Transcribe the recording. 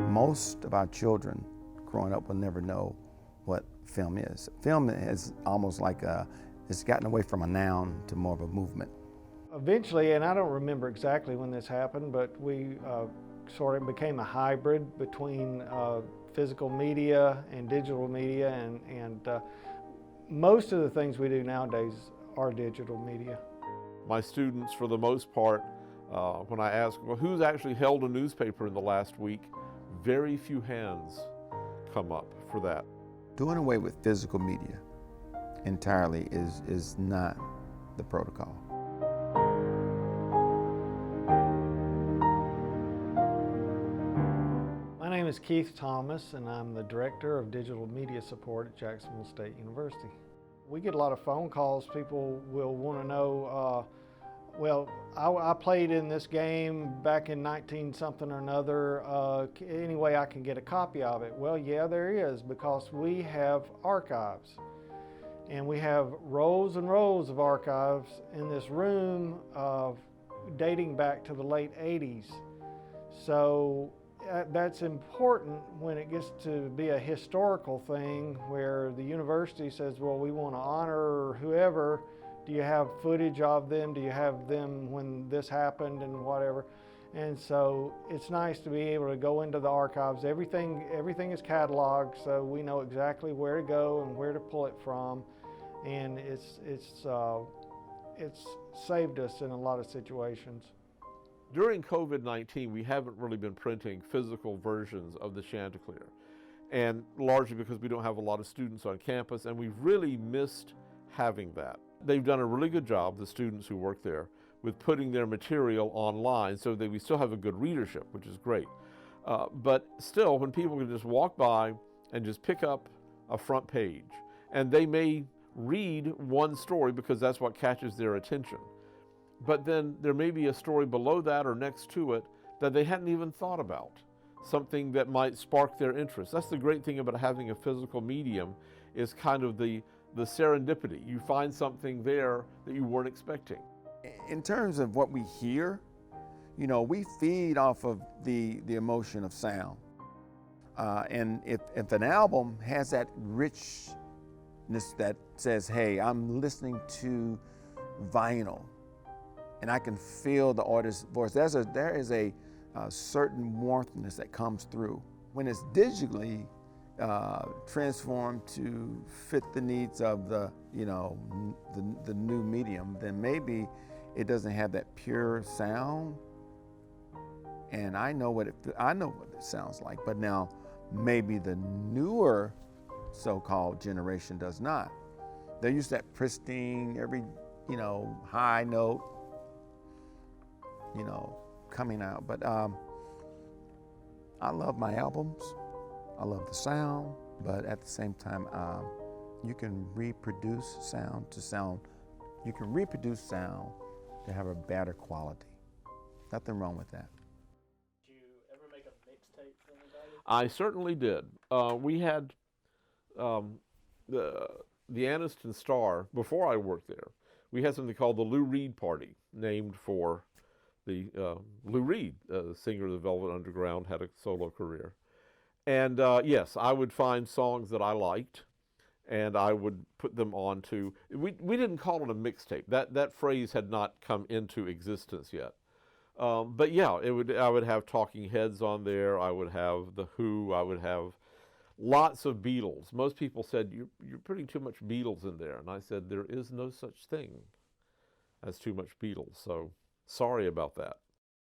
Most of our children growing up will never know what film is. Film is almost like it's gotten away from a noun to more of a movement. Eventually, and I don't remember exactly when this happened, but we sort of became a hybrid between physical media and digital media, and most of the things we do nowadays are digital media. My students, for the most part, when I ask, well, who's actually held a newspaper in the last week, very few hands come up for that. Doing away with physical media entirely is not the protocol. My name is Keith Thomas, and I'm the Director of Digital Media Support at Jacksonville State University. We get a lot of phone calls. People will want to know, well, I played in this game back in 19-something or another. Any way I can get a copy of it? Well, yeah, there is, because we have archives. And we have rows and rows of archives in this room dating back to the late 80s. So that's important when it gets to be a historical thing where the university says, well, we want to honor whoever. Do you have footage of them? Do you have them when this happened and whatever? And so it's nice to be able to go into the archives. Everything is cataloged, so we know exactly where to go and where to pull it from. And it's saved us in a lot of situations. During COVID-19, we haven't really been printing physical versions of the Chanticleer, and largely because we don't have a lot of students on campus, and we've really missed having that. They've done a really good job, the students who work there, with putting their material online so that we still have a good readership, which is great. But still, when people can just walk by and just pick up a front page, and they may read one story because that's what catches their attention, but then there may be a story below that or next to it that they hadn't even thought about, something that might spark their interest. That's the great thing about having a physical medium, is kind of the serendipity. You find something there that you weren't expecting. In terms of what we hear, you know, we feed off of the emotion of sound. And if an album has that richness that says, hey, I'm listening to vinyl, and I can feel the artist's voice, there is a certain warmthness that comes through. When it's digitally transformed to fit the needs of the new medium, then maybe it doesn't have that pure sound. And I know what it sounds like, but now maybe the newer so-called generation does not. They're used to that pristine, every high note, coming out. But I love my albums. I love the sound, but at the same time, you can reproduce sound. You can reproduce sound to have a better quality. Nothing wrong with that. Did you ever make a mixtape for anybody? I certainly did. We had the Anniston Star, before I worked there, we had something called the Lou Reed Party, named for the Lou Reed, singer of the Velvet Underground, had a solo career. And yes, I would find songs that I liked, and I would put them onto. We didn't call it a mixtape. That phrase had not come into existence yet. But yeah, I would have Talking Heads on there. I would have The Who. I would have lots of Beatles. Most people said, you're putting too much Beatles in there, and I said there is no such thing as too much Beatles. So sorry about that.